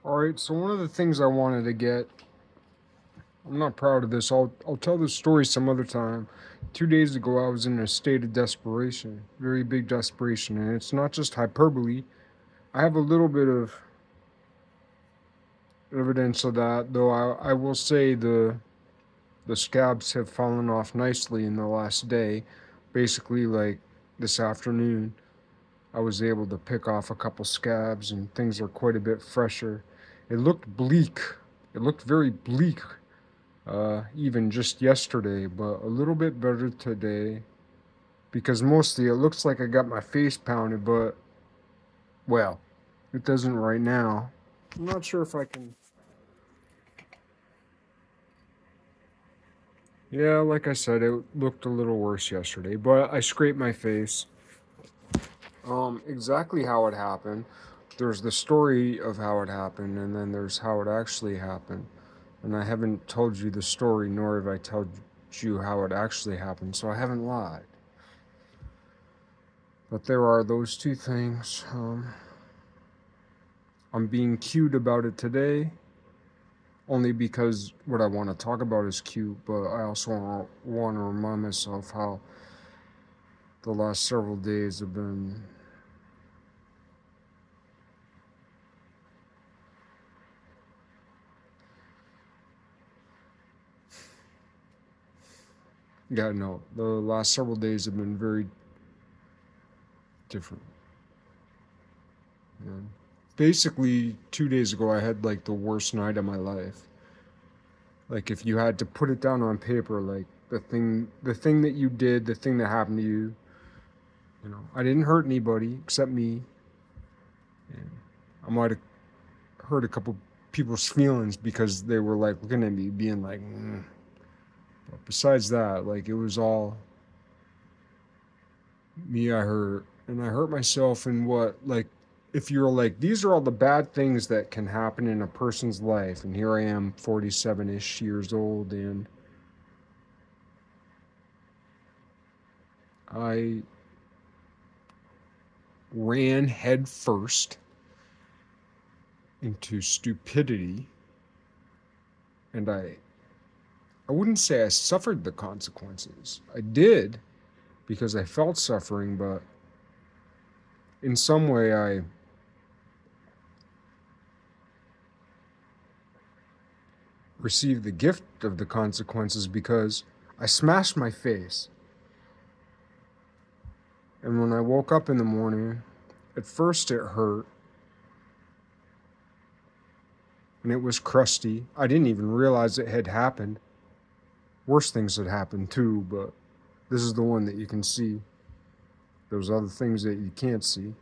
All right, so one of the things I wanted to get, I'm not proud of this. I'll tell this story some other time. 2 days ago, I was in a state of desperation, very big desperation, and it's not just hyperbole. I have a little bit of evidence of that, though. I will say the scabs have fallen off nicely in the last day. Basically, like this afternoon, I was able to pick off a couple scabs, and things are quite a bit fresher. It looked bleak. It looked very bleak even just yesterday, but a little bit better today because mostly it looks like I got my face pounded, but well, it doesn't right now. I'm not sure if I can. Yeah, like I said, it looked a little worse yesterday, but I scraped my face. Exactly how it happened. There's the story of how it happened, and then there's how it actually happened. And I haven't told you the story, nor have I told you how it actually happened, so I haven't lied. But there are those two things. I'm being cute about it today, only because what I want to talk about is cute, but I also want to remind myself how the last several days have been. Yeah, no, the last several days have been very different. Yeah. Basically, 2 days ago, I had like the worst night of my life. Like, if you had to put it down on paper, like the thing that you did, the thing that happened to you, I didn't hurt anybody except me. And I might have hurt a couple people's feelings because they were like looking at me, being like, But besides that, like it was all me. I hurt, and I hurt myself in what, like, if you're like, these are all the bad things that can happen in a person's life, and here I am, 47-ish years old, and I ran head first into stupidity, and I wouldn't say I suffered the consequences. I did because I felt suffering, but in some way I received the gift of the consequences because I smashed my face. And when I woke up in the morning, at first it hurt and it was crusty. I didn't even realize it had happened. Worse things had happened too, but this is the one that you can see. There's other things that you can't see.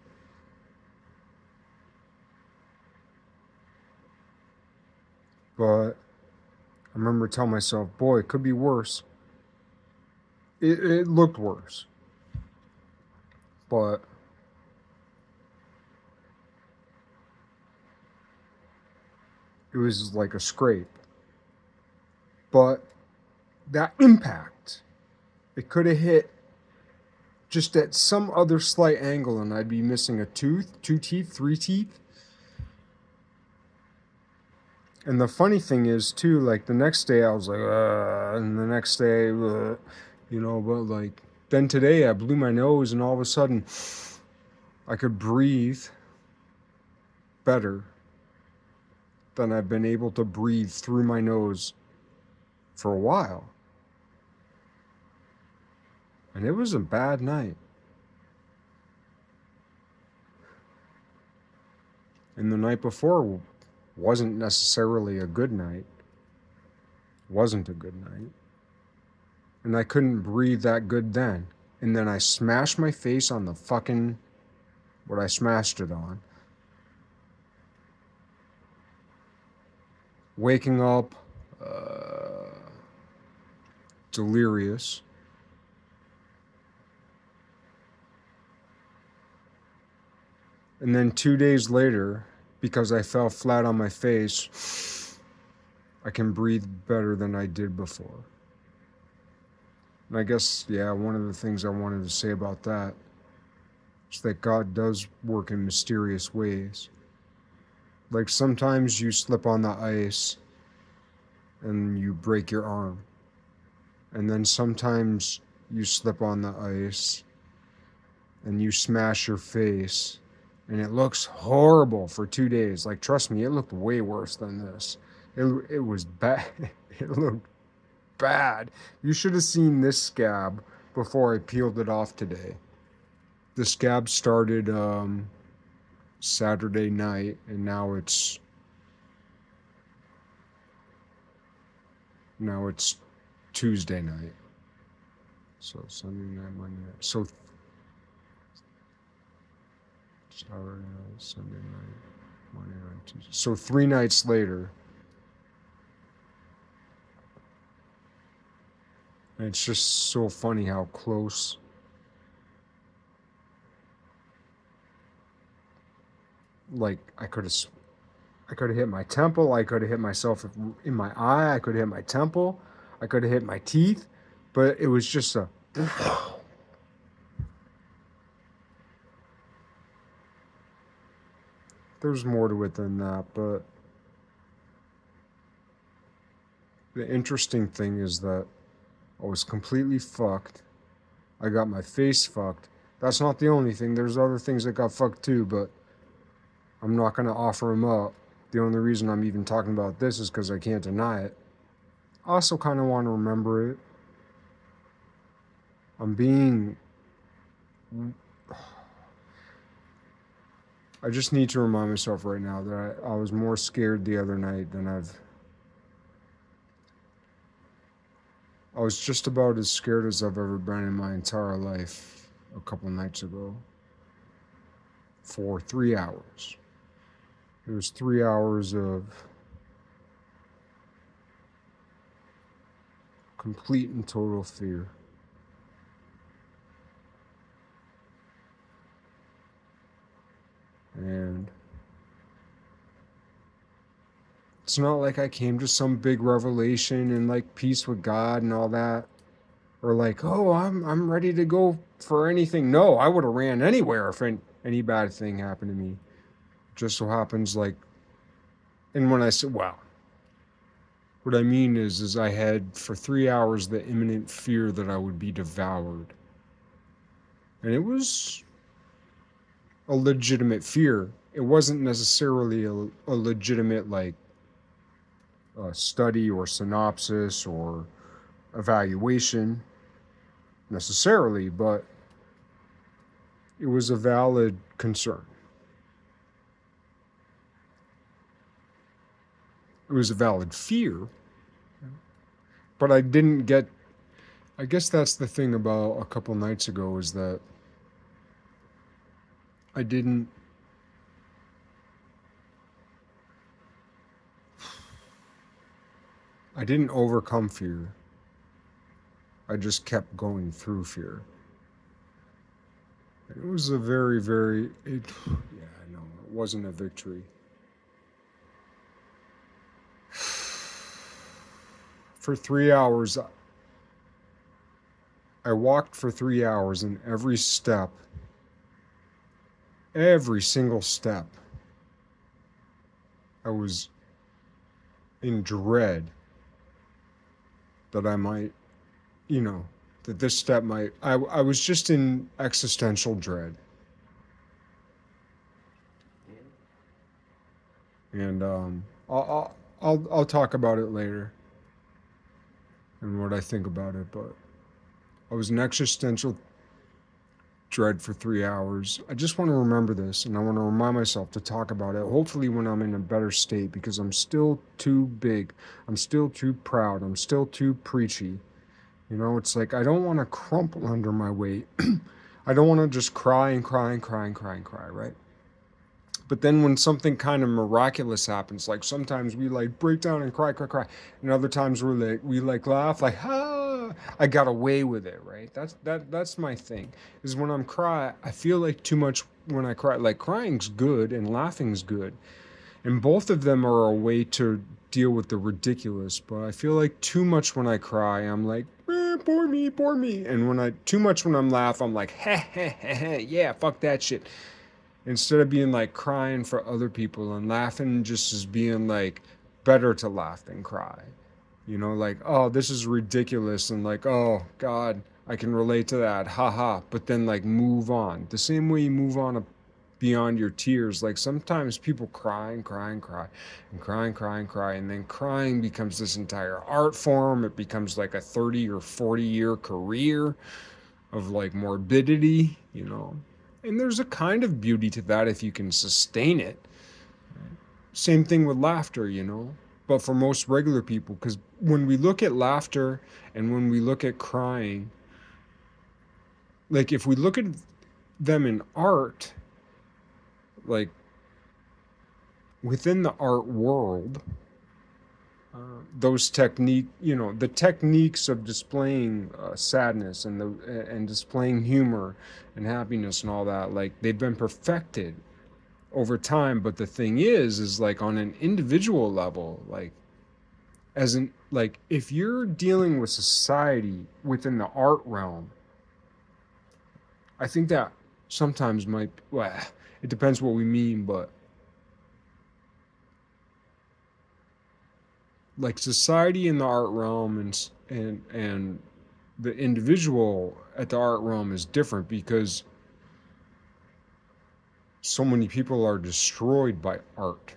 But I remember telling myself, boy, it could be worse. It looked worse, but it was like a scrape. But that impact, it could have hit just at some other slight angle and I'd be missing a tooth, two teeth, three teeth. And the funny thing is, too, like the next day I was like, and the next day, but like, then today I blew my nose and all of a sudden I could breathe better than I've been able to breathe through my nose for a while. And it was a bad night. And the night before wasn't necessarily a good night. Wasn't a good night. And I couldn't breathe that good then. And then I smashed my face on the fucking what I smashed it on. Waking up delirious. And then 2 days later, because I fell flat on my face, I can breathe better than I did before. And I guess, yeah, one of the things I wanted to say about that is that God does work in mysterious ways. Like sometimes you slip on the ice and you break your arm. And then sometimes you slip on the ice and you smash your face and it looks horrible for 2 days. Like, trust me, it looked way worse than this. It was bad. It looked bad. You should have seen this scab before I peeled it off today. The scab started Saturday night, and now it's Tuesday night. So Sunday night, Monday night. So Saturday night, Sunday night, Monday night, Tuesday. So 3 nights later, and it's just so funny how close. Like I could have hit my temple. I could have hit myself in my eye. I could have hit my temple. I could have hit my teeth, but it was just a. There's more to it than that, but the interesting thing is that I was completely fucked. I got my face fucked. That's not the only thing. There's other things that got fucked too, but I'm not going to offer them up. The only reason I'm even talking about this is because I can't deny it. I also kind of want to remember it. I just need to remind myself right now that I was more scared the other night than I was just about as scared as I've ever been in my entire life a couple nights ago. For 3 hours. It was 3 hours of complete and total fear. And it's not like I came to some big revelation and like peace with God and all that. Or like, oh, I'm ready to go for anything. No, I would have ran anywhere if any bad thing happened to me. Just so happens like, and when I said, wow, what I mean is I had for 3 hours the imminent fear that I would be devoured. And it was a legitimate fear. It wasn't necessarily a legitimate like study or synopsis or evaluation necessarily, but it was a valid concern. It was a valid fear, but I guess that's the thing about a couple nights ago is that I didn't overcome fear. I just kept going through fear. It was a very, very, it wasn't a victory. For 3 hours, I walked for 3 hours, and every single step, I was in dread that I might, that this step might, I was just in existential dread. And I'll talk about it later and what I think about it, but I was in existential dread for 3 hours. I just want to remember this, and I want to remind myself to talk about it, hopefully when I'm in a better state, because I'm still too big. I'm still too proud. I'm still too preachy. It's like I don't want to crumple under my weight. I don't want to just cry and cry and cry and cry and cry, right? But then when something kind of miraculous happens, like sometimes we like break down and cry, cry, cry, and other times we laugh, like I got away with it, right? That's my thing. Is when I'm cry, I feel like too much when I cry. Like crying's good and laughing's good, and both of them are a way to deal with the ridiculous. But I feel like too much when I cry, I'm like, poor me, and too much when I'm laugh, I'm like, yeah, fuck that shit. instead of being like crying for other people and laughing just as being like better to laugh than cry. You know, like, oh, this is ridiculous, and like, oh God, I can relate to that, haha. But then like move on. The same way you move on beyond your tears. Like sometimes people cry and cry and cry and cry and cry and cry, and then crying becomes this entire art form. It becomes like a 30 or 40-year career of like morbidity, you know. And there's a kind of beauty to that if you can sustain it. Same thing with laughter, you know. But for most regular people, because when we look at laughter and when we look at crying, like if we look at them in art, like within the art world, those technique, you know, the techniques of displaying sadness and displaying humor and happiness and all that, like they've been perfected over time. But the thing is like on an individual level, like as in like if you're dealing with society within the art realm, I think that sometimes might, well, it depends what we mean, but like society in the art realm and the individual at the art realm is different because so many people are destroyed by art.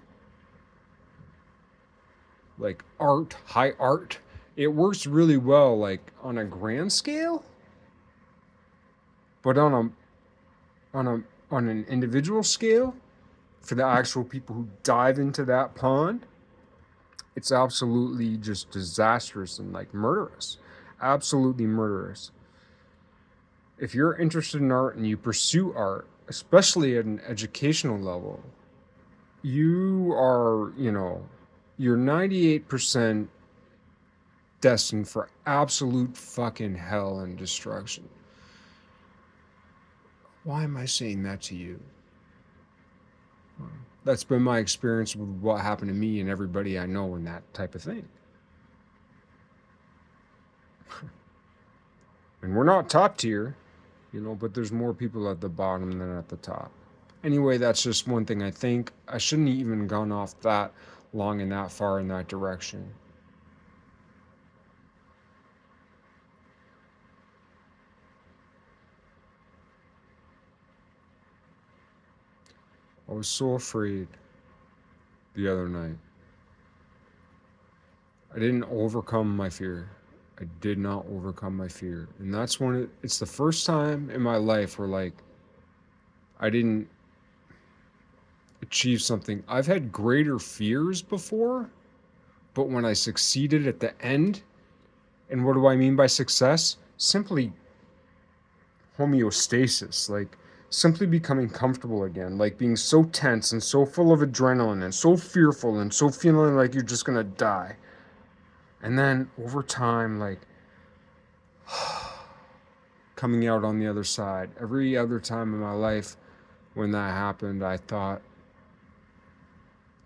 Like art, high art, it works really well like on a grand scale, but on a on an individual scale, for the actual people who dive into that pond, it's absolutely just disastrous and like murderous. Absolutely murderous. If you're interested in art and you pursue art, especially at an educational level, you are, you know, you're 98% destined for absolute fucking hell and destruction. Why am I saying that to you? That's been my experience with what happened to me and everybody I know and that type of thing. And we're not top tier, you know, but there's more people at the bottom than at the top. Anyway, that's just one thing I think. I shouldn't even gone off that long and that far in that direction. I was so afraid the other night. I didn't overcome my fear. I did not overcome my fear. And that's when it's the first time in my life where like I didn't achieve something. I've had greater fears before, but when I succeeded at the end, and what do I mean by success? Simply homeostasis, like simply becoming comfortable again, like being so tense and so full of adrenaline and so fearful and so feeling like you're just gonna die. And then over time, like coming out on the other side. Every other time in my life when that happened, I thought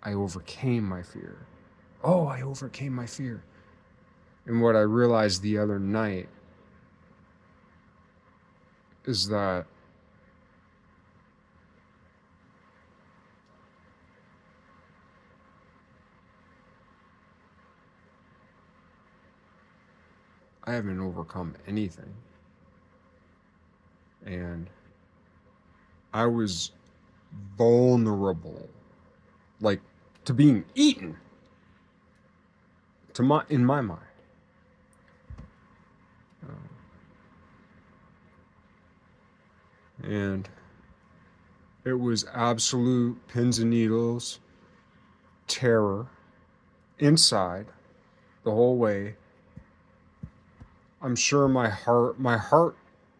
I overcame my fear. Oh, I overcame my fear. And what I realized the other night is that I haven't overcome anything. And I was vulnerable, like to being eaten, to my in my mind. And it was absolute pins and needles, terror inside the whole way. I'm sure my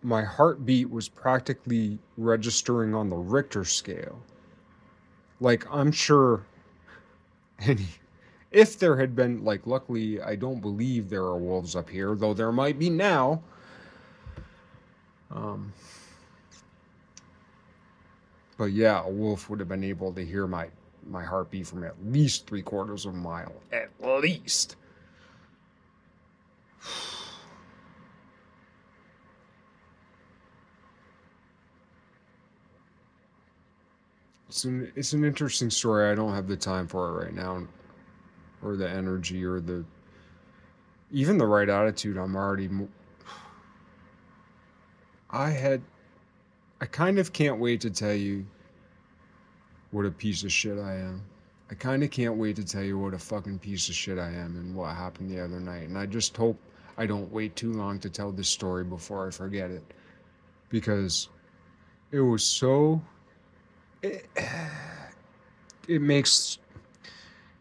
heartbeat was practically registering on the Richter scale. Like I'm sure any if there had been, like, luckily I don't believe there are wolves up here, though there might be now. Um, but yeah, a wolf would have been able to hear my heartbeat from at least 3/4 of a mile, at least. it's an interesting story. I don't have the time for it right now, or the energy, or the even the right attitude. I had I kind of can't wait to tell you what a piece of shit I am. I kind of can't wait to tell you what a fucking piece of shit I am and what happened the other night. And I just hope I don't wait too long to tell this story before I forget it. Because it was so. It, it makes.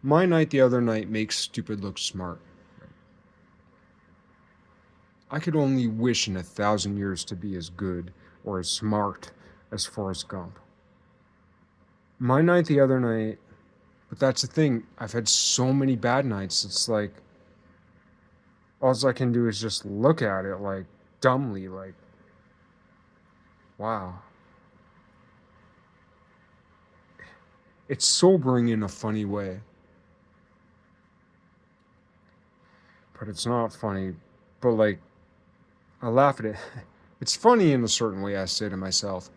My night the other night makes stupid look smart. I could only wish in 1,000 years to be as good or as smart as Forrest Gump. My night the other night. But that's the thing. I've had so many bad nights. It's like all I can do is just look at it like dumbly, like, wow. It's sobering in a funny way. But it's not funny. But like, I laugh at it. It's funny in a certain way. I say to myself,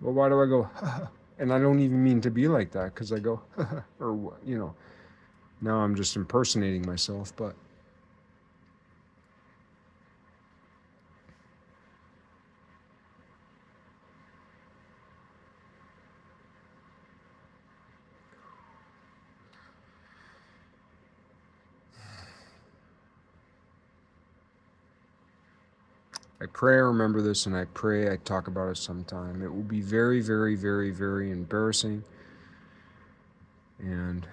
well, why do I go, and I don't even mean to be like that because I go, or, now I'm just impersonating myself, but I pray I remember this and I pray I talk about it sometime. It will be very, very, very, very embarrassing. And